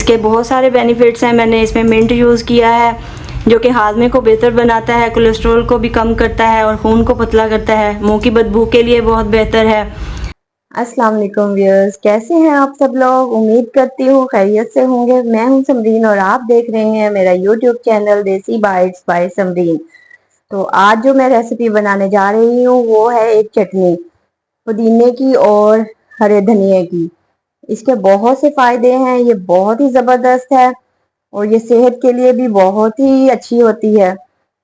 इसके बहुत सारे बेनिफिट्स हैं। मैंने इसमें मिंट यूज़ किया है जो कि हाजमे को बेहतर बनाता है, कोलेस्ट्रॉल को भी कम करता है और खून को पतला करता है। मुंह की बदबू के लिए बहुत बेहतर है। अस्सलाम वालेकुम व्यूअर्स, कैसे हैं आप सब लोग। उम्मीद करती हूँ खैरियत से होंगे। मैं हूं समरीन और आप देख रहे हैं मेरा यूट्यूब चैनल देसी बाइट्स बाय समरीन। तो आज जो मैं रेसिपी बनाने जा रही हूँ वो है एक चटनी पुदीने की और हरे धनिए की। इसके बहुत से फायदे हैं, ये बहुत ही जबरदस्त है और ये सेहत के लिए भी बहुत ही अच्छी होती है।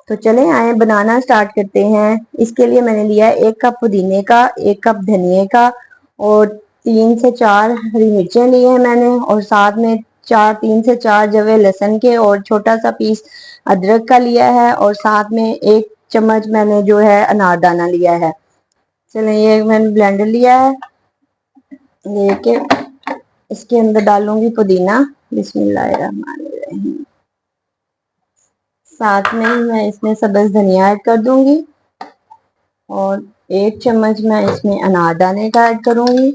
तो चलें आए बनाना स्टार्ट करते हैं। इसके लिए मैंने लिया है 1 कप पुदीने का, 1 कप धनिए का और 3 से 4 हरी मिर्चें ली हैं मैंने, और साथ में 3 से 4 जवे लहसुन के और छोटा सा पीस अदरक का लिया है, और साथ में 1 चम्मच मैंने जो है अनारदाना लिया है। चलें ये मैंने ब्लेंडर लिया है, लेके इसके अंदर डालूंगी पुदीना। बिस्मिल्लाहिर्रहमानिर्रहीम। साथ में ही मैं इसमें सब्ज धनिया ऐड कर दूंगी और 1 चम्मच मैं इसमें अनारदाने का ऐड करूंगी।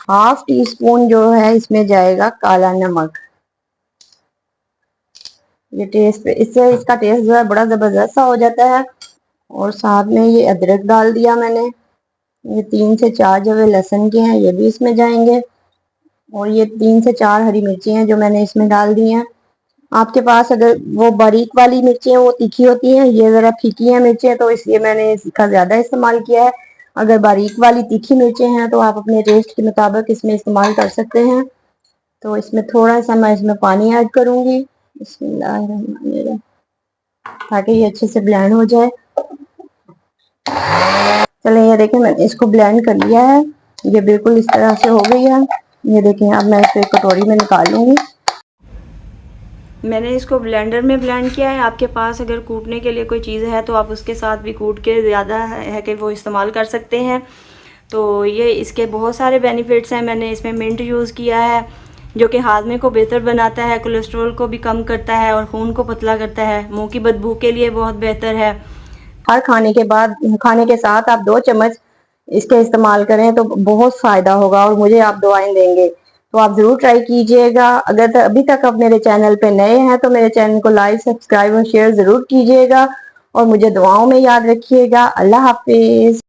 हाफ टी स्पून जो है इसमें जाएगा काला नमक। ये टेस्ट इससे इसका टेस्ट जो है बड़ा जबरदस्त सा हो जाता है। और साथ में ये अदरक डाल दिया मैंने। ये 3 से 4 जो है लहसुन के हैं ये भी इसमें जाएंगे, और ये 3 से 4 हरी मिर्ची हैं जो मैंने इसमें डाल दी हैं। आपके पास अगर वो बारीक वाली मिर्ची है वो तीखी होती हैं, ये जरा फीकी है मिर्चें, तो इसलिए मैंने इसका ज्यादा इस्तेमाल किया है। अगर बारीक वाली तीखी मिर्चें हैं तो आप अपने टेस्ट के मुताबिक इसमें इस्तेमाल कर सकते हैं। तो इसमें थोड़ा सा मैं इसमें पानी ऐड करूंगी, बिस्मिल्लाहिर्रहमानिर्रहीम, ताकि ये अच्छे से ब्लेंड हो जाए। चले ये देखें मैंने इसको ब्लेंड कर लिया है, ये बिल्कुल इस तरह से हो गई है। ये देखें अब मैं इसे कटोरी में निकाल लूंगी। मैंने इसको ब्लेंडर में ब्लेंड किया है। आपके पास अगर कूटने के लिए कोई चीज़ है तो आप उसके साथ भी कूट के ज़्यादा है कि वो इस्तेमाल कर सकते हैं। तो ये इसके बहुत सारे बेनिफिट्स हैं। मैंने इसमें मिंट यूज़ किया है जो कि हाजमे को बेहतर बनाता है, कोलेस्ट्रॉल को भी कम करता है और खून को पतला करता है। मुंह की बदबू के लिए बहुत बेहतर है। हर खाने के बाद, खाने के साथ आप 2 चम्मच इसके इस्तेमाल करें तो बहुत फायदा होगा और मुझे आप दुआएं देंगे। तो आप जरूर ट्राई कीजिएगा। अगर अभी तक आप मेरे चैनल पे नए हैं तो मेरे चैनल को लाइक, सब्सक्राइब और शेयर जरूर कीजिएगा और मुझे दुआओं में याद रखिएगा। अल्लाह हाफिज।